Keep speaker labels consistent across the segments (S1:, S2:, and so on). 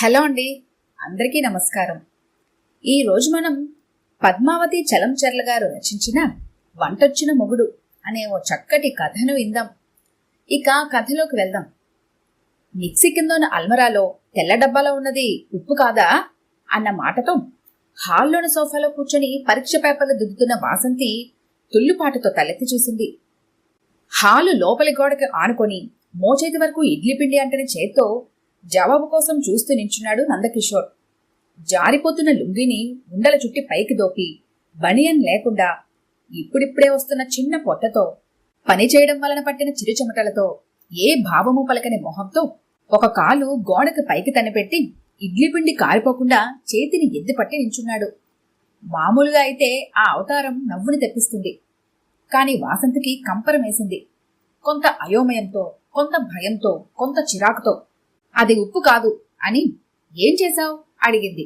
S1: Hello అండి, అందరికీ నమస్కారం. ఈరోజు మనం పద్మావతి చలంచర్ల గారు రచించిన వంటొచ్చిన మొగుడు అనే ఓ చక్కటి కథను విందాం. ఇక కథలోకి వెళ్దాం. మిక్సీ కిందోన్న అల్మరాలో తెల్ల డబ్బాలో ఉన్నది ఉప్పు కాదా అన్న మాటతో హాల్లోని సోఫాలో కూర్చొని పరీక్ష పేపర్లు దిద్దుతున్న వాసంతి తుల్లుపాటుతో తలెత్తి చూసింది. హాలు లోపలి గోడకి ఆనుకొని మోచేతి వరకు ఇడ్లీ పిండి అంటని చేత్తో జవాబు కోసం చూస్తూ నించున్నాడు నందకిషోర్. జారిపోతున్న లుంగిని ఉండల చుట్టి పైకి దోపి బనియన్ లేకుండా ఇప్పుడిప్పుడే వస్తున్న చిన్న పొట్టతో పని చేయడం వలన పట్టిన చిరుచెమటలతో ఏ భావము పలకని మొహంతో ఒక కాలు గోడకి పైకి తనిపెట్టి ఇడ్లీ పిండి కారిపోకుండా చేతిని ఎత్తిపట్టి నించున్నాడు. మామూలుగా అయితే ఆ అవతారం నవ్వుని తెప్పిస్తుంది. కాని వాసంతికి కంపరమేసింది. కొంత అయోమయంతో, కొంత భయంతో, కొంత చిరాకుతో. అది ఉప్పు కాదు అని ఏం చేశావు అడిగింది.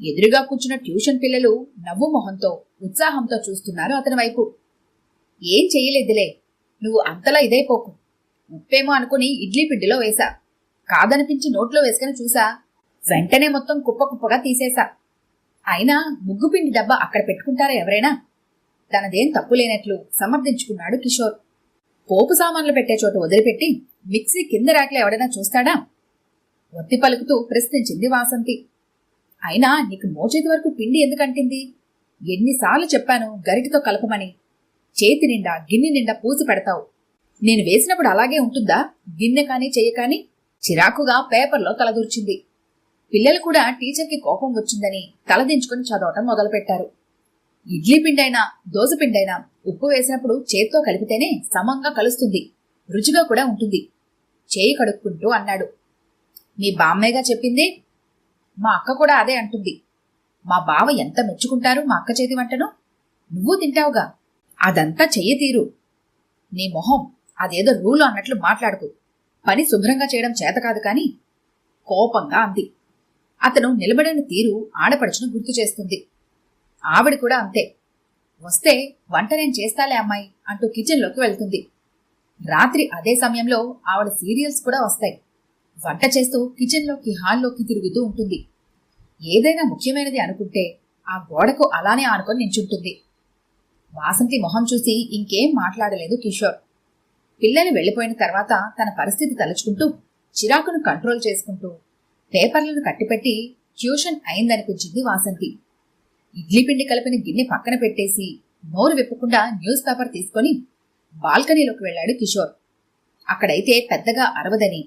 S1: ఎదురుగా కూర్చున్న ట్యూషన్ పిల్లలు నవ్వు మొహంతో, ఉత్సాహంతో చూస్తున్నారు అతని వైపు. ఏం చెయ్యలేదులే, నువ్వు అంతలా ఇదైపోకు. ఉప్పేమో అనుకుని ఇడ్లీ పిండిలో వేశా. కాదనిపించి నోట్లో వేసుకుని చూసా. వెంటనే మొత్తం కుప్ప కుప్పగా తీసేశా. అయినా ముగ్గుపిండి డబ్బా అక్కడ పెట్టుకుంటారా ఎవరైనా? తనదేం తప్పు లేనట్లు సమర్థించుకున్నాడు కిషోర్. పోపు సామాన్లు పెట్టే చోటు వదిలిపెట్టి మిక్సీ కింద ర్యాక్లో ఎవడైనా చూస్తాడా? ఒత్తి పలుకుతూ ప్రశ్నించింది వాసంతి. అయినా నీకు మోచేతి వరకు పిండి ఎందుకంటింది? ఎన్నిసార్లు చెప్పాను గరిటితో కలపమని. చేతి నిండా గిన్నె నిండా పూసి పెడతావు. నేను వేసినప్పుడు అలాగే ఉంటుందా? గిన్నె కాని చెయ్యి కాని? చిరాకుగా పేపర్లో తలదూర్చింది. పిల్లలు కూడా టీచర్కి కోపం వచ్చిందని తలదించుకుని చదవటం మొదలుపెట్టారు. ఇడ్లీ పిండైనా దోస పిండైనా ఉప్పు వేసినప్పుడు చేత్తో కలిపితేనే సమంగా కలుస్తుంది, రుచిగా కూడా ఉంటుంది. చేయి కడుక్కుంటూ అన్నాడు. మీ బామ్మేగా చెప్పింది? మా అక్క కూడా అదే అంటుంది. మా బావ ఎంత మెచ్చుకుంటారు మా అక్క చేతి వంటను. నువ్వు తింటావుగా, అదంతా చెయ్యి తీరు. నీ మొహం, అదేదో రూలు అన్నట్లు మాట్లాడుకు. పని శుభ్రంగా చేయడం చేత కాదు కాని కోపంగా అంది. అతను నిలబడిన తీరు ఆడపడుచును గుర్తు చేస్తుంది. ఆవిడ కూడా అంతే. వస్తే వంట నేను చేస్తాలే అమ్మాయి అంటూ కిచెన్లోకి వెళ్తుంది. రాత్రి అదే సమయంలో ఆవిడ సీరియల్స్ కూడా వస్తాయి. వంట చేస్తూ కిచెన్లోకి హాల్లోకి తిరుగుతూ ఉంటుంది. ఏదైనా ముఖ్యమైనది అనుకుంటే ఆ గోడకు అలానే ఆనుకొని నించుంటుంది. వాసంతి మొహం చూసి ఇంకేం మాట్లాడలేదు కిషోర్. పిల్లలు వెళ్లిపోయిన తర్వాత తన పరిస్థితి తలుచుకుంటూ చిరాకును కంట్రోల్ చేసుకుంటూ పేపర్లను కట్టిపెట్టి ట్యూషన్ అయిందనిపించింది వాసంతి. ఇడ్లీ పిండి కలిపిన గిన్నె పక్కన పెట్టేసి నోరు విప్పకుండా న్యూస్ పేపర్ తీసుకొని బాల్కనీలోకి వెళ్లాడు కిషోర్. అక్కడైతే పెద్దగా అరవదని,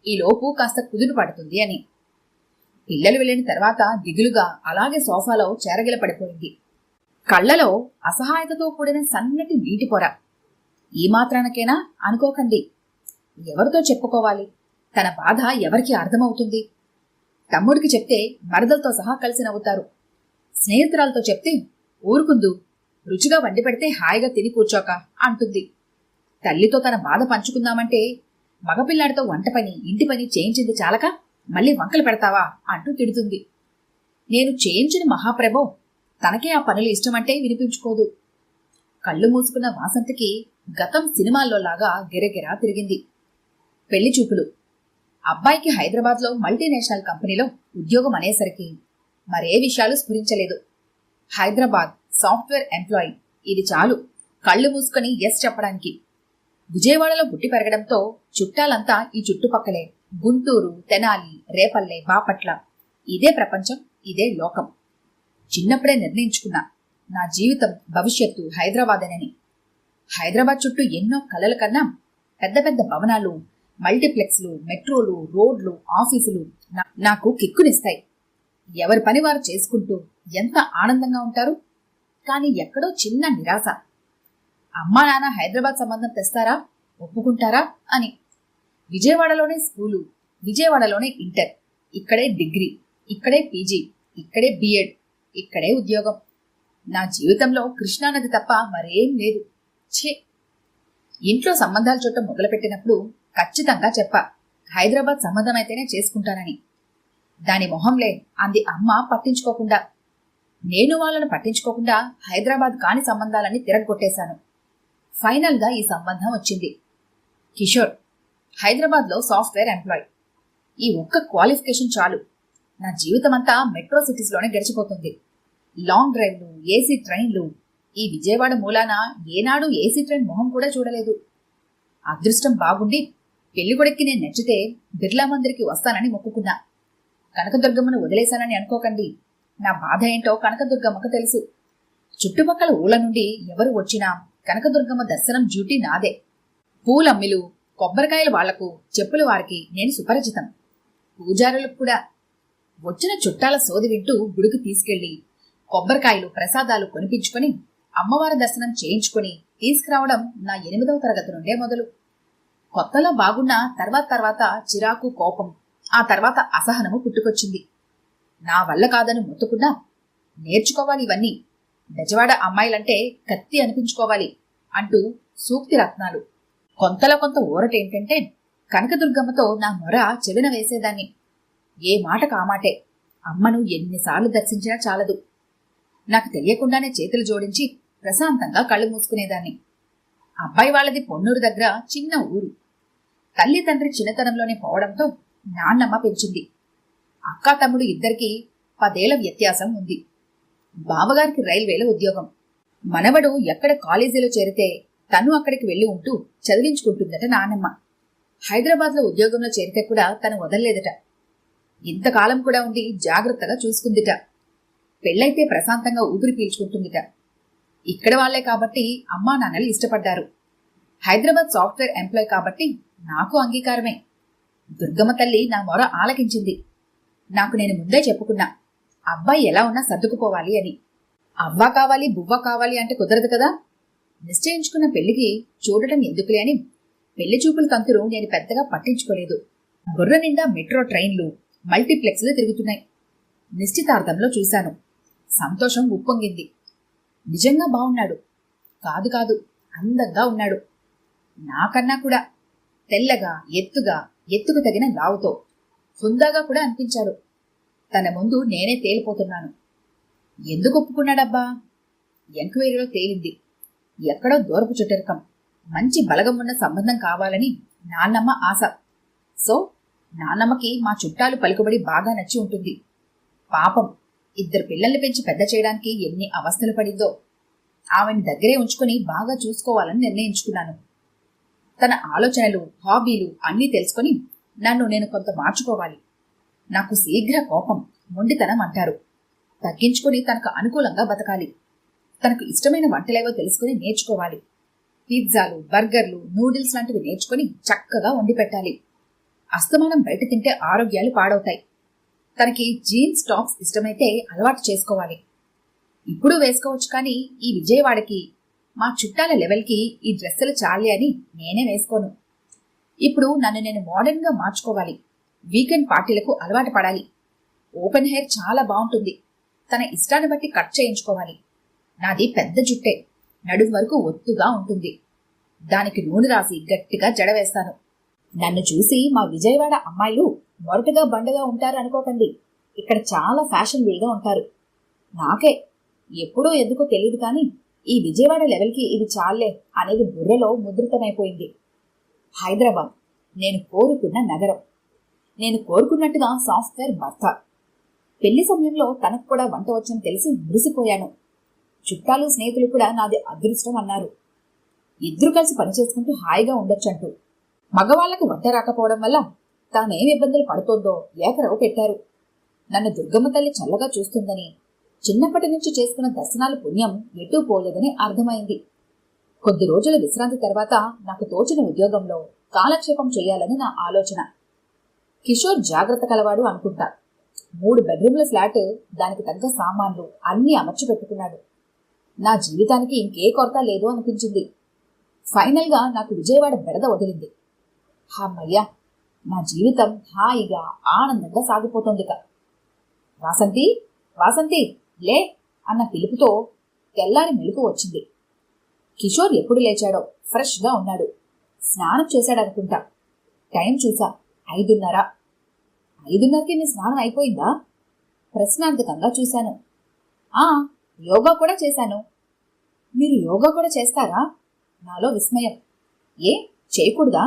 S1: ఈలోపు కాస్త కుదురు పడుతుంది అని. పిల్లలు వెళ్లిన తర్వాత దిగులుగా అలాగే సోఫాలో చేరగిల పడిపోయింది. కళ్లలో అసహాయతతో కూడిన సన్నటి నీటి పొర. ఈ మాత్రానికైనా అనుకోకండి. ఎవరితో చెప్పుకోవాలి? తన బాధ ఎవరికి అర్థమవుతుంది? తమ్ముడికి చెప్తే మరదలతో సహా కలిసి నవ్వుతారు. స్నేహితురాలతో చెప్తే ఊరుకుందు, రుచిగా వండి పెడితే హాయిగా తిని కూర్చోక అంటుంది. తల్లితో తన బాధ పంచుకుందామంటే మగపిల్లాడితో వంట పని, ఇంటి పని చేయించింది చాలక మళ్ళీ వంకలు పెడతావా అంటూ తిడుతుంది. నేను చేయించిన మహాప్రభో, తనకే ఆ పనులు ఇష్టమంటే వినిపించుకోదు. కళ్ళు మూసుకున్న వాసంతికి గతం సినిమాల్లో లాగా గిరగిరా తిరిగింది. పెళ్లి చూపులు. అబ్బాయికి హైదరాబాద్లో మల్టీనేషనల్ కంపెనీలో ఉద్యోగం అనేసరికి మరే విషయాలు స్ఫురించలేదు. హైదరాబాద్, సాఫ్ట్వేర్ ఎంప్లాయీ, ఇది చాలు కళ్ళు మూసుకొని ఎస్ చెప్పడానికి. విజయవాడలో పుట్టి పెరగడంతో చుట్టాలంతా ఈ చుట్టుపక్కలే. గుంటూరు, తెనాలి, రేపల్లె, బాపట్ల. ఇదే ప్రపంచం, ఇదే లోకం. చిన్నప్పుడే నిర్ణయించుకున్నా నా జీవితం భవిష్యత్తు హైదరాబాదేనని. హైదరాబాద్ చుట్టూ ఎన్నో కలల కన్నా పెద్ద పెద్ద భవనాలు, మల్టీప్లెక్స్లు, మెట్రోలు, రోడ్లు, ఆఫీసులు నాకు కిక్కునిస్తాయి. ఎవరి పని వారు చేసుకుంటూ ఎంత ఆనందంగా ఉంటారు. కానీ ఎక్కడో చిన్న నిరాశ. అమ్మా నాన్న హైదరాబాద్ సంబంధం తెస్తారా, ఒప్పుకుంటారా అని. విజయవాడలోనే స్కూలు, విజయవాడలోనే ఇంటర్, ఇక్కడే డిగ్రీ, ఇక్కడే పీజీ, ఇక్కడే బిఎడ్, ఇక్కడే ఉద్యోగం. నా జీవితంలో కృష్ణానది తప్ప మరేం లేదు. ఛే! ఇంట్లో సంబంధాలు చూడటం మొదలుపెట్టినప్పుడు ఖచ్చితంగా చెప్పా, హైదరాబాద్ సంబంధం అయితేనే చేసుకుంటానని. దాని మొహంలే అంది అమ్మ పట్టించుకోకుండా. నేను వాళ్ళను పట్టించుకోకుండా హైదరాబాద్ కాని సంబంధాలన్నీ తిరగొట్టేశాను. ఫైనల్ గా ఈ సంబంధం వచ్చింది. కిషోర్ హైదరాబాద్ లో సాఫ్ట్వేర్ ఎంప్లాయీ. ఈ ఒక్క క్వాలిఫికేషన్ చాలు నా జీవితమంతా మెట్రో సిటీస్లోనే గడిచిపోతుంది. లాంగ్ డ్రైవ్లు, ఏసీ ట్రైన్లు. ఈ విజయవాడ మూలాన ఏనాడు ఏసీ ట్రైన్ మొహం కూడా చూడలేదు. అదృష్టం బాగుండి పెళ్లికొడుక్కి నేను నచ్చితే బిర్లా మందిరికి వస్తానని మొక్కుకున్నా. కనకదుర్గమ్మను వదిలేశానని అనుకోకండి. నా బాధ ఏంటో కనకదుర్గమ్మకు తెలుసు. చుట్టుపక్కల ఊళ్ళ నుండి ఎవరు వచ్చినా కనకదుర్గమ్మ దర్శనం డ్యూటీ నాదే. పూలమ్మిలు, కొబ్బరికాయలు వాళ్లకు, చెప్పుల వారికి నేను సుపరిచితం. పూజారులకు కూడా. వచ్చిన చుట్టాల సోది వింటూ గుడికి తీసుకెళ్లి కొబ్బరికాయలు, ప్రసాదాలు కొనిపించుకొని అమ్మవారి దర్శనం చేయించుకొని తీసుకురావడం నా 8వ తరగతి నుండే మొదలు. కొత్తలో బాగున్న తర్వాత చిరాకు, కోపం, ఆ తర్వాత అసహనము పుట్టుకొచ్చింది. నా వల్ల కాదని మొత్తుకున్నా నేర్చుకోవాలి ఇవన్నీ. బెజవాడ అమ్మాయిలంటే కత్తి అనిపించుకోవాలి అంటూ సూక్తి రత్నాలు. కొంతలో కొంత ఊరటేంటంటే కనకదుర్గమ్మతో నా మొర చెవిన వేసేదాన్ని. ఏ మాట కామాటే. అమ్మను ఎన్నిసార్లు దర్శించినా చాలదు. నాకు తెలియకుండానే చేతులు జోడించి ప్రశాంతంగా కళ్ళు మూసుకునేదాన్ని. అబ్బాయి వాళ్ళది పొన్నూరు దగ్గర చిన్న ఊరు. తల్లి తండ్రి చిన్నతనంలోనే పోవడంతో నాన్నమ్మ పెంచింది. అక్కా తమ్ముడు ఇద్దరికీ 10 ఏళ్ల వ్యత్యాసం ఉంది. బావగారికి రైల్వేలో ఉద్యోగం. మనవడు ఎక్కడ కాలేజీలో చేరితే తను అక్కడికి వెళ్లి ఉంటూ చదివించుకుంటుందట నాన్నమ్మ. హైదరాబాద్లో ఉద్యోగంలో చేరితే కూడా తను వదల్లేదట. ఇంతకాలం కూడా ఉండి జాగ్రత్తగా చూసుకుందిట. పెళ్ళైతే ప్రశాంతంగా ఊపిరి పీల్చుకుంటుందిట. ఇక్కడ వాళ్లే కాబట్టి అమ్మా నాన్నలు ఇష్టపడ్డారు. హైదరాబాద్ సాఫ్ట్వేర్ ఎంప్లాయ్ కాబట్టి నాకు అంగీకారమే. దుర్గమ్మ తల్లి నా మొర ఆలకించింది. నాకు నేను ముందే చెప్పుకున్నా, అబ్బాయి ఎలా ఉన్నా సర్దుకుపోవాలి అని. అవ్వ కావాలి, బువ్వ కావాలి అంటే కుదరదు కదా. నిశ్చయించుకున్న పెళ్లికి చూడటం ఎందుకులే అని పెళ్లి చూపుల తంతురు నేను పెద్దగా పట్టించుకోలేదు. బుర్ర నిండా మెట్రో ట్రైన్లు, మల్టీప్లెక్స్లు తిరుగుతున్నాయి. నిశ్చితార్థంలో చూశాను. సంతోషం ఉప్పొంగింది. నిజంగా బాగున్నాడు. కాదు అందంగా ఉన్నాడు. నాకన్నా కూడా తెల్లగా, ఎత్తుకు తగిన లావుతో హుందాగా కూడా అనిపించాడు. తన ముందు నేనే తేలిపోతున్నాను. ఎందుకు ఒప్పుకున్నాడబ్బా? ఎంక్వైరీలో తేలింది. ఎక్కడో దూరపు చుట్టరికం, మంచి బలగం ఉన్న సంబంధం కావాలని నాన్నమ్మ ఆశ. సో నాన్నమ్మకి మా చుట్టాలు పలుకుబడి బాగా నచ్చి ఉంటుంది. పాపం 2 పిల్లల్ని పెంచి పెద్ద చేయడానికి ఎన్ని అవస్థలు పడిందో. ఆమెని దగ్గరే ఉంచుకొని బాగా చూసుకోవాలని నిర్ణయించుకున్నాను. తన ఆలోచనలు, హాబీలు అన్నీ తెలుసుకొని నన్ను నేను కొంత మార్చుకోవాలి. నాకు శీఘ్ర కోపం, మొండితనం అంటారు. తగ్గించుకుని తనకు అనుకూలంగా బతకాలి. తనకు ఇష్టమైన వంటలేవో తెలుసుకుని నేర్చుకోవాలి. పిజ్జాలు, బర్గర్లు, నూడిల్స్ లాంటివి నేర్చుకుని చక్కగా వండి పెట్టాలి. అస్తమానం బయట తింటే ఆరోగ్యాలు పాడవుతాయి. తనకి జీన్స్ టాప్స్ ఇష్టమైతే అలవాటు చేసుకోవాలి. ఇప్పుడు వేసుకోవచ్చు, కానీ ఈ విజయవాడకి, మా చుట్టాల లెవెల్కి ఈ డ్రెస్సులు చాలే అని నేనే వేసుకోను. ఇప్పుడు నన్ను నేను మోడర్న్ గా మార్చుకోవాలి. వీకెండ్ పార్టీలకు అలవాటు పడాలి. ఓపెన్ హెయిర్ చాలా బాగుంటుంది. తన ఇష్టాన్ని బట్టి కట్ చేయించుకోవాలి. నాది పెద్ద జుట్టే, నడుము వరకు ఒత్తుగా ఉంటుంది. దానికి నూనె రాసి గట్టిగా జడ వేస్తాను. నన్ను చూసి మా విజయవాడ అమ్మాయిలు మొరటుగా బండగా ఉంటారు అనుకోకండి. ఇక్కడ చాలా ఫ్యాషనబుల్గా ఉంటారు. నాకే ఎప్పుడో ఎందుకో తెలియదు, కానీ ఈ విజయవాడ లెవెల్కి ఇది చాలే అనేది బుర్రలో ముద్రితమైపోయింది. హైదరాబాద్ నేను కోరుకున్న నగరం. నేను కోరుకున్నట్టుగా సాఫ్ట్వేర్ భర్త. పెళ్లి సమయంలో తనకు కూడా వంట వచ్చని తెలిసి మురిసిపోయాను. చుట్టాలు, స్నేహితులు కూడా నాది అదృష్టం అన్నారు. ఇద్దరు కలిసి పనిచేసుకుంటూ హాయిగా ఉండొచ్చంటూ. మగవాళ్లకు వంట రాకపోవడం వల్ల తానేం ఇబ్బందులు పడుతోందో ఏకరవు పెట్టారు. నన్ను దుర్గమ్మ తల్లి చల్లగా చూస్తుందని, చిన్నప్పటి నుంచి చేసుకున్న దర్శనాల పుణ్యం ఎటూ పోలేదని అర్థమైంది. కొద్ది రోజుల విశ్రాంతి తర్వాత నాకు తోచిన ఉద్యోగంలో కాలక్షేపం చేయాలని నా ఆలోచన. కిషోర్ జాగ్రత్త కలవాడు అనుకుంటా. 3 బెడ్రూమ్ల ఫ్లాట్, దానికి తగ్గ సామాన్లు అన్నీ అమర్చి పెట్టుకున్నాడు. నా జీవితానికి ఇంకే కొరత లేదు అనిపించింది. ఫైనల్గా నాకు విజయవాడ బెడద వదిలింది. హమ్మయ్యా, నా జీవితం హాయిగా ఆనందంగా సాగిపోతోందిక. వాసంతి, వాసంతి లే అన్న పిలుపుతో తెల్లారి మెలకు వచ్చింది. కిషోర్ ఎప్పుడు లేచాడో. ఫ్రెష్గా ఉన్నాడు. స్నానం చేశాడనుకుంటా. టైం చూసా, 5:30. 5:30కి నీ స్నానం అయిపోయిందా? ప్రశ్నార్థకంగా చూశాను. యోగా కూడా చేశాను. మీరు యోగా కూడా చేస్తారా? నాలో విస్మయం. ఏ చేయకూడదా?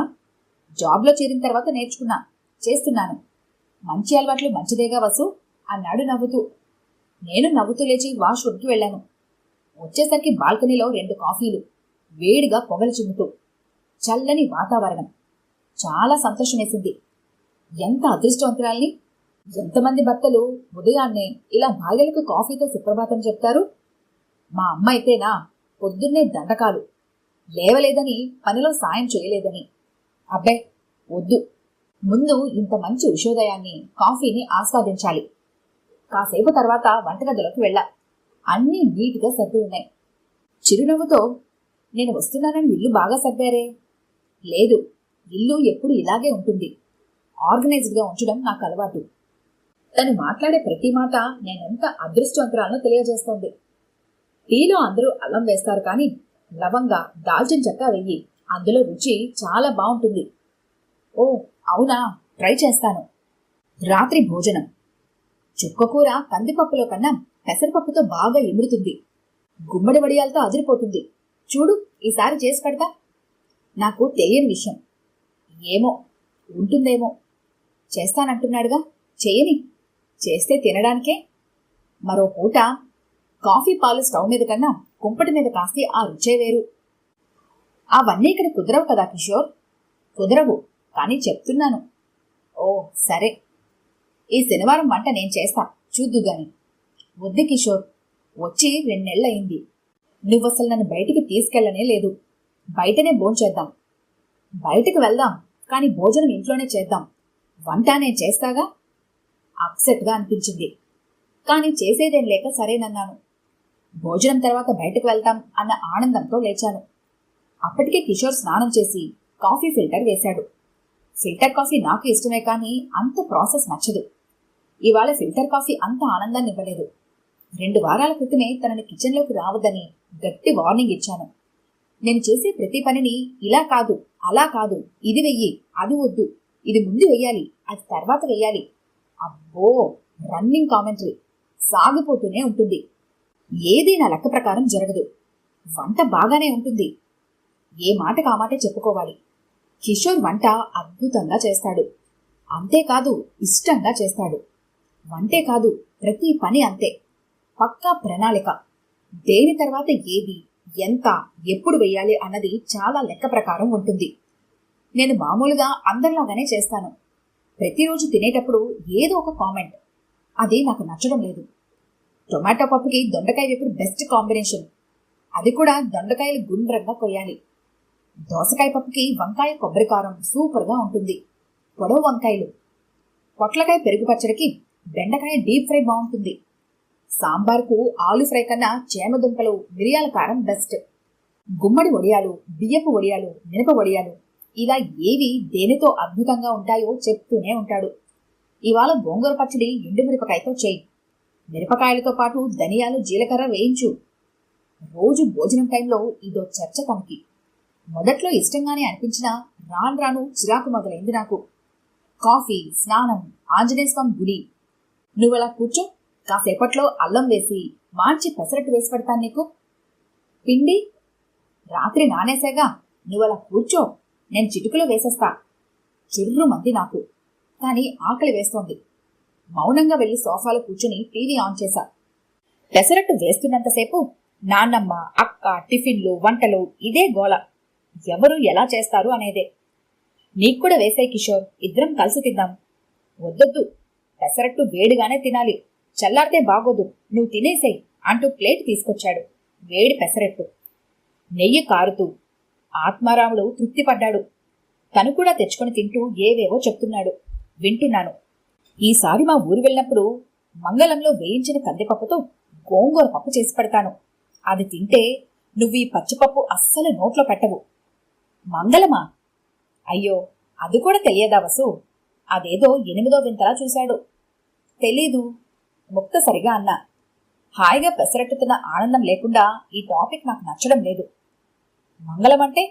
S1: జాబ్లో చేరిన తర్వాత నేర్చుకున్నా, చేస్తున్నాను. మంచి అలవాట్లు మంచిదేగా వసు అన్నాడు నవ్వుతూ. నేను నవ్వుతూ లేచి వాష్రూమ్కి వెళ్ళాను. వచ్చేసరికి బాల్కనీలో 2 కాఫీలు, వేడిగా పొగలు చిమ్ముతూ. చల్లని వాతావరణం. చాలా సంతోషమేసింది. ఎంత అదృష్టవంతురాల్ని! ఎంతమంది భర్తలు ఉదయాన్నే ఇలా భార్యలకు కాఫీతో సుప్రభాతం చెప్తారు? మా అమ్మ అయితేనా పొద్దున్నే దండకాలు, లేవలేదని, పనిలో సాయం చేయలేదని. అబ్బే వద్దు, ముందు ఇంత మంచి ఉషోదయాన్ని, కాఫీని ఆస్వాదించాలి. కాసేపు తర్వాత వంటగదిలోకి వెళ్ళా. అన్నీ నీట్గా సర్ది ఉన్నాయి. చిరునవ్వుతో, నేను వస్తున్నానని ఇల్లు బాగా సర్దారే. లేదు, ఇల్లు ఎప్పుడు ఇలాగే ఉంటుంది. ఆర్గనైజ్డ్గా ఉంచడం నాకు అలవాటు. తను మాట్లాడే ప్రతి మాట నేనెంత అదృష్టవంతురాలను తెలియజేస్తోంది. టీలో అందరూ అల్లం వేస్తారు, కానీ లవంగా, దాల్చిన చెక్క వెయ్యి. అందులో రుచి చాలా బాగుంటుంది. ఓ అవునా, ట్రై చేస్తాను. రాత్రి భోజనం. చుక్కకూర కందిపప్పులో కన్నా పెసరపప్పుతో బాగా ఇముడుతుంది. గుమ్మడి వడియాలతో అదిరిపోతుంది. చూడు, ఈసారి చేసి పెడతా. నాకు తెలియని విషయం. ఏమో, ఉంటుందేమో. చేస్తానంటున్నాడుగా, చేయని. చేస్తే తినడానికే. మరో పూట కాఫీ పాలు స్టవ్ మీద కన్నా కుంపటి మీద కాస్తే ఆ రుచే వేరు. అవన్నీ ఇక్కడ కుదరవు కదా కిషోర్. కుదరవు, కానీ చెప్తున్నాను. ఓ సరే, ఈ శనివారం వంట నేను చేస్తా, చూద్దుగాని. వద్దు కిషోర్, వచ్చి 2 నెలలయింది. నువ్వసలు నన్ను బయటికి తీసుకెళ్లనే లేదు. బయటనే భోంచేద్దాం. బయటకు వెళ్దాం, కానీ భోజనం ఇంట్లోనే చేద్దాం. వంట నేను చేస్తాగా. అప్సెట్గా అనిపించింది, కానీ చేసేదేం లేక సరేనన్నాను. భోజనం తర్వాత బయటకు వెళ్తాం అన్న ఆనందంతో లేచాను. అప్పటికే కిషోర్ స్నానం చేసి కాఫీ ఫిల్టర్ వేశాడు. ఫిల్టర్ కాఫీ నాకు ఇష్టమే, కానీ అంత ప్రాసెస్ నచ్చదు. ఇవాళ ఫిల్టర్ కాఫీ అంత ఆనందాన్ని ఇవ్వలేదు. 2 వారాల క్రితమే తనని కిచెన్లోకి రావద్దని గట్టి వార్నింగ్ ఇచ్చాను. నేను చేసే ప్రతి పనిని ఇలా కాదు, అలా కాదు, ఇది వెయ్యి, అది వద్దు, ఇది ముందు వెయ్యాలి, అది తర్వాత వెయ్యాలి. అబ్బో, రన్నింగ్ కామెంటరీ సాగిపోతూనే ఉంటుంది. ఏదీ నా లెక్క ప్రకారం జరగదు. వంట బాగానే ఉంటుంది, ఏ మాటకు ఆ మాటే చెప్పుకోవాలి. కిషోర్ వంట అద్భుతంగా చేస్తాడు. అంతేకాదు, ఇష్టంగా చేస్తాడు. వంటే కాదు, ప్రతి పని అంతే. పక్కా ప్రణాళిక. దేని తర్వాత ఏది, ఎంత, ఎప్పుడు వెయ్యాలి అన్నది చాలా లెక్క ప్రకారం ఉంటుంది. నేను మామూలుగా అందరిలాగానే చేస్తాను. ప్రతిరోజు తినేటప్పుడు ఏదో ఒక కామెంట్. అది నాకు నచ్చడం లేదు. టొమాటో పప్పుకి దొండకాయ వేపుడు బెస్ట్ కాంబినేషన్. అది కూడా దొండకాయలు గుండ్రంగా కొయ్యాలి. దోసకాయ పప్పుకి వంకాయ కొబ్బరికారం సూపర్గా ఉంటుంది. పొడవు వంకాయలు. పొట్లకాయ పెరుగు పచ్చడికి బెండకాయ డీప్ ఫ్రై బాగుంటుంది. సాంబార్కు ఆలు ఫ్రై కన్నా చేమదుంపలు, మిరియాల కారం బెస్ట్. గుమ్మడి వడియాలు, బియ్యపు వడియాలు, మినప వడియాలు, ఇలా ఏవి దేనితో అద్భుతంగా ఉంటాయో చెప్తూనే ఉంటాడు. ఇవాళ గోంగూర పచ్చడి ఎండుమిరపకాయతో చేయి. మిరపకాయలతో పాటు ధనియాలు, జీలకర్ర వేయించు. రోజు భోజనం టైంలో ఇదో చర్చ తనకి. మొదట్లో ఇష్టంగానే అనిపించినా రాను రాను చిరాకు మొదలైంది నాకు. కాఫీ, స్నానం, ఆంజనేయ స్వామి గుడి. నువ్వలా కూర్చో, కాసేపట్లో అల్లం వేసి మార్చి పెసరట్టు వేసి పెడతాను నీకు. పిండి రాత్రి నానేసేగా, నువ్వలా కూర్చో, నేను చిటుకులో వేసేస్తా. చిర్రుమంది నాకు, కానీ ఆకలి వేస్తోంది. మౌనంగా వెళ్లి సోఫాలో కూర్చుని టీవీ ఆన్ చేశా. పెసరట్టు వేస్తున్నంతసేపు నాన్నమ్మ, అక్క, టిఫిన్లు, వంటలు, ఇదే గోల. ఎవరు ఎలా చేస్తారు అనేదే. నీకు కూడా వేసాయి కిషోర్, ఇద్దరం కలిసి తిందాం. వద్దొద్దు, పెసరట్టు వేడిగానే తినాలి, చల్లారితే బాగోదు, నువ్వు తినేసేయ్ అంటూ ప్లేట్ తీసుకొచ్చాడు. వేడి పెసరట్టు, నెయ్యి కారుతూ. ఆత్మారాముడు తృప్తిపడ్డాడు. తను కూడా తెచ్చుకొని తింటూ ఏవేవో చెప్తున్నాడు. వింటున్నాను. ఈసారి మా ఊరు వెళ్ళినప్పుడు మంగళంలో వేయించిన కందిపప్పుతో గోంగూర పప్పు చేసి పెడతాను. అది తింటే నువ్వు ఈ పచ్చిపప్పు అస్సలు నోట్లో పెట్టవు. మంగళమా? అయ్యో, అది కూడా తెలియదా వసు? అదేదో 8వ వింతలా చూశాడు. తెలీదు, ముక్తసరిగా అన్నా. హాయిగా పెసరట్టుతున్న ఆనందం లేకుండా ఈ టాపిక్ నాకు నచ్చడం లేదు. మంగళం అంటే?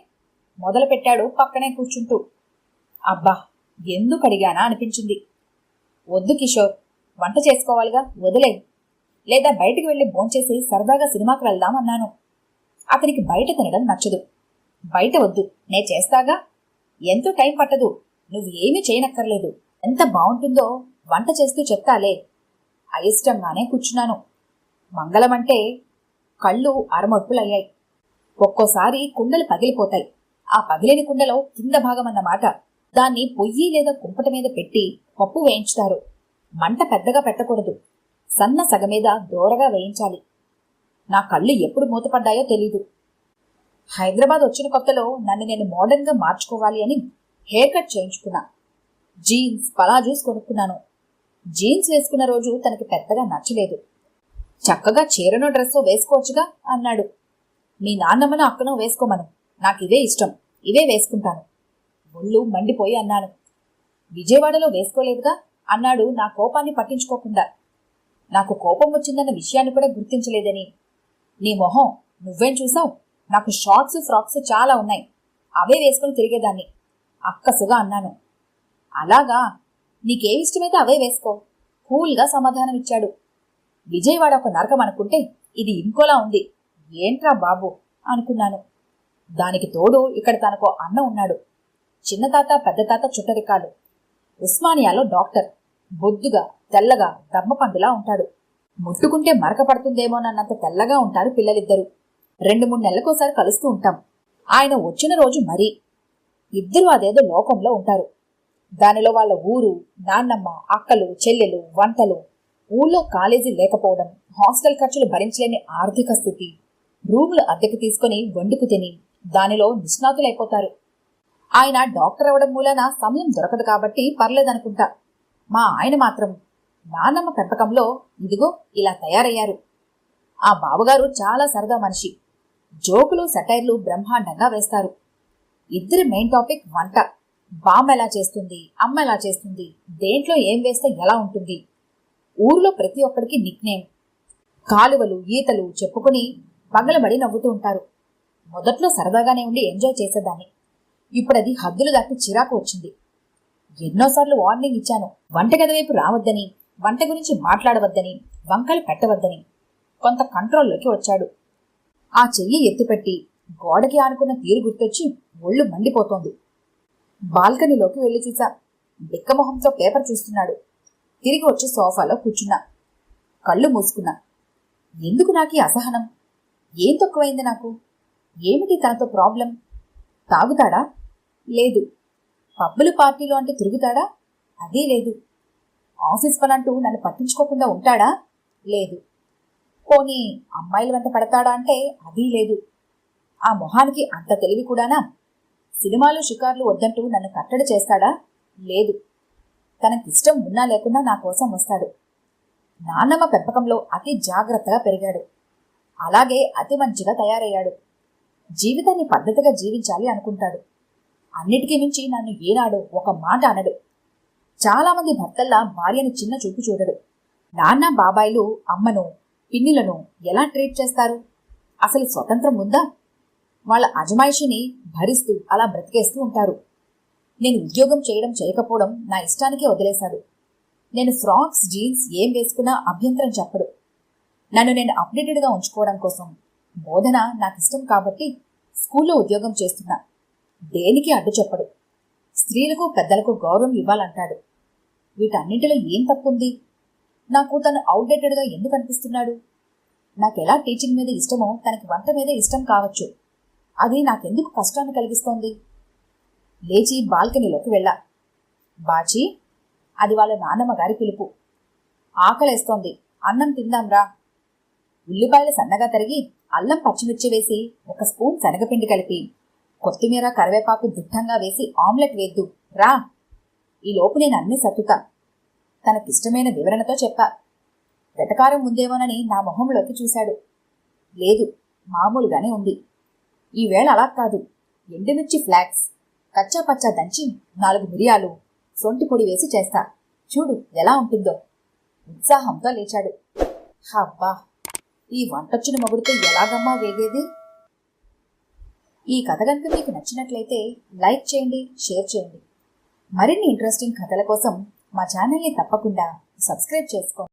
S1: మొదలుపెట్టాడు పక్కనే కూర్చుంటూ. అబ్బా, ఎందుకు అడిగానా అనిపించింది. వద్దు కిషోర్, వంట చేసుకోవాలిగా, వదిలే. లేదా బయటికి వెళ్లి భోంచేసి సరదాగా సినిమాకి వెళ్దాం అన్నాను. అతనికి బయట తినడం నచ్చదు. బయట వద్దు, నే చేస్తాగా. ఎంతో టైం పట్టదు, నువ్వు ఏమీ చేయనక్కర్లేదు. ఎంత బాగుంటుందో వంట చేస్తూ చెప్తాలే. అయిష్టంగానే కూర్చున్నాను. మంగళమంటే కళ్ళు అరమొట్టులయ్యాయి. ఒక్కోసారి కుండలు పగిలిపోతాయి. ఆ పగిలిన కుండలో కింద భాగమన్నమాట. దాన్ని పొయ్యి లేదా కుంపట మీద పెట్టి పప్పు వేయించుతారు. మంట పెద్దగా పెట్టకూడదు. సన్న సగ మీద దోరగా వేయించాలి. నా కళ్ళు ఎప్పుడు మూతపడ్డాయో తెలీదు. హైదరాబాద్ వచ్చిన కొత్తలో నన్ను నేను మోడర్న్గా మార్చుకోవాలి అని హెయిర్ కట్ చేయించుకున్నా. జీన్స్, పలాజూస్ కొనుక్కున్నాను. జీన్స్ వేసుకున్న రోజు తనకి పెద్దగా నచ్చలేదు. చక్కగా చీరనో డ్రెస్సో వేసుకోవచ్చుగా అన్నాడు. మీ నాన్నమ్మను అక్కనో వేసుకోమను, నాకు ఇవే ఇష్టం, ఇవే వేసుకుంటాను. ఒళ్ళు మండిపోయి అన్నాను. విజయవాడలో వేసుకోలేదుగా అన్నాడు నా కోపాన్ని పట్టించుకోకుండా. నాకు కోపం వచ్చిందన్న విషయాన్ని కూడా గుర్తించలేదని. నీ మొహం, నువ్వేం చూసావు? నాకు షార్ట్స్, ఫ్రాక్స్ చాలా ఉన్నాయి, అవే వేసుకుని తిరిగేదాన్ని అక్కసుగా అన్నాను. అలాగా, నీకేమిష్టమైతే అవే వేసుకో, కూల్గా సమాధానం ఇచ్చాడు. విజయవాడ ఒక నరకం అనుకుంటే ఇది ఇంకోలా ఉంది. ఏంట్రా బాబు అనుకున్నాను. దానికి తోడు ఇక్కడ తనకో అన్న ఉన్నాడు. చిన్నతాత పెద్దతాత చుట్టరికాలు. ఉస్మానియాలో డాక్టర్. బొద్దుగా తెల్లగా దమ్మపండులా ఉంటాడు. ముట్టుకుంటే మరక పడుతుందేమోనన్నంత తెల్లగా ఉంటారు పిల్లలిద్దరూ. 2-3 నెలలకోసారి కలుస్తూ ఉంటాం. ఆయన వచ్చిన రోజు మరీ. ఇద్దరూ అదేదో లోకంలో ఉంటారు. దానిలో వాళ్ళ ఊరు, నాన్నమ్మ, అక్కలు, చెల్లెలు, వంటలు, ఊళ్ళో కాలేజీ లేకపోవడం, హాస్టల్ ఖర్చులు భరించలేని ఆర్థిక స్థితి, రూములు అద్దెకు తీసుకుని వండుకు తిని దానిలో నిష్ణాతులైపోతారు. ఆయన డాక్టర్ అవ్వడం మూలన సమయం దొరకదు కాబట్టి పర్లేదనుకుంటా. మా ఆయన మాత్రం నాన్నమ్మ పెంపకంలో ఇదిగో ఇలా తయారయ్యారు. ఆ బావగారు చాలా సరదా మనిషి. జోకులు, సెటైర్లు బ్రహ్మాండంగా వేస్తారు. ఇద్దరి మెయిన్ టాపిక్ వంట. బామ్మ ఎలా చేస్తుంది, అమ్మ ఎలా చేస్తుంది, దేంట్లో ఏం వేస్తే ఎలా ఉంటుంది. ఊరిలో ప్రతి ఒక్కడికి నిక్నేమ్. కాలువలు, ఈతలు చెప్పుకుని పగలబడి నవ్వుతూ ఉంటారు. మొదట్లో సరదాగానే ఉండి ఎంజాయ్ చేసేదాన్ని. ఇప్పుడది హద్దులు దాటి చిరాకు వచ్చింది. ఎన్నోసార్లు వార్నింగ్ ఇచ్చాను. వంటగది వైపు రావద్దని, వంట గురించి మాట్లాడవద్దని, వంకలు పెట్టవద్దని. కొంత కంట్రోల్లోకి వచ్చాడు. ఆ చెయ్యి ఎత్తిపెట్టి గోడకి ఆనుకున్న తీరు గుర్తొచ్చి ఒళ్ళు మండిపోతోంది. బాల్కనీలోకి వెళ్లి చూసా. బిక్కమొహంతో పేపర్ చూస్తున్నాడు. తిరిగి వచ్చి సోఫాలో కూర్చున్నా. కళ్ళు మూసుకున్నా. ఎందుకు నాకీ అసహనం? ఏం తక్కువైంది నాకు? ఏమిటి తనతో ప్రాబ్లం? తాగుతాడా? లేదు. పబ్బులు, పార్టీలు అంటే తిరుగుతాడా? అదీ లేదు. ఆఫీస్ పనంటూ నన్ను పట్టించుకోకుండా ఉంటాడా? లేదు. పోనీ అమ్మాయిల వెంట పడతాడా అంటే అదీ లేదు. ఆ మొహానికి అంత తెలివి కూడానా? సినిమాలు, షికార్లు వద్దంటూ నన్ను కట్టడి చేస్తాడా? లేదు. తనకిష్టం ఉన్నా లేకున్నా నా కోసం వస్తాడు. నాన్నమ్మ పెంపకంలో అతి జాగ్రత్తగా పెరిగాడు. అలాగే అతి మంచిగా తయారయ్యాడు. జీవితాన్ని పద్ధతిగా జీవించాలి అనుకుంటాడు. అన్నిటికీ మించి నన్ను ఏనాడు ఒక మాట అనడు. చాలామంది భర్తల్లా భార్యని చిన్న చూపు చూడడు. నాన్న, బాబాయిలు అమ్మను, పిన్నిలను ఎలా ట్రీట్ చేస్తారు? అసలు స్వతంత్రం ఉందా? వాళ్ళ అజమాయిషిని భరిస్తూ అలా బ్రతికేస్తూ ఉంటారు. నేను ఉద్యోగం చేయడం చేయకపోవడం నా ఇష్టానికే వదిలేశాడు. నేను ఫ్రాక్స్, జీన్స్ ఏం వేసుకున్నా అభ్యంతరం చెప్పడు. నన్ను నేను అప్డేటెడ్గా ఉంచుకోవడం కోసం బోధన నాకిష్టం కాబట్టి స్కూల్లో ఉద్యోగం చేస్తున్నా. దేనికి అడ్డు చెప్పడు. స్త్రీలకు, పెద్దలకు గౌరవం ఇవ్వాలంటాడు. వీటన్నింటిలో ఏం తప్పుంది? నాకు తను అవుట్డేటెడ్గా ఎందుకు అనిపిస్తున్నాడు? నాకెలా టీచింగ్ మీద ఇష్టమో తనకి వంట మీద ఇష్టం కావచ్చు. అది నాకెందుకు కష్టాన్ని కలిగిస్తోంది? లేచి బాల్కనీలోకి వెళ్ళా. బాచీ, అది వాళ్ళ నాన్నమ్మ గారి పిలుపు. ఆకలేస్తోంది, అన్నం తిందాంరా. ఉల్లిపాయలు సన్నగా తరిగి, అల్లం, పచ్చిమిర్చి వేసి 1 స్పూన్ శనగపిండి కలిపి, కొత్తిమీర, కరివేపాకు దిట్టంగా వేసి ఆమ్లెట్ వేద్దు రా. ఈలోపు నేను అన్నీ సర్దుతా. తనకిష్టమైన వివరణతో చెప్పా. వెటకారం ఉందేమోనని నా మొహంలోకి చూశాడు. లేదు, మామూలుగానే ఉంది. ఈవేళ అలా కాదు. ఎండుమిర్చి ఫ్లాక్స్ కచ్చా పచ్చా దంచి 4 మిరియాలు, సొంటి పొడి వేసి చేస్తా. చూడు ఎలా ఉంటుందో. ఉత్సాహంతో లేచాడు. హబ్బా, ఈ వంటొచ్చిన మొగుడితో ఎలాగమ్మా వేగేది? ఈ కథ కనుక మీకు నచ్చినట్లయితే లైక్ చేయండి, షేర్ చేయండి. మరిన్ని ఇంట్రెస్టింగ్ కథల కోసం మా ఛానల్ని తప్పకుండా సబ్స్క్రైబ్ చేసుకోండి.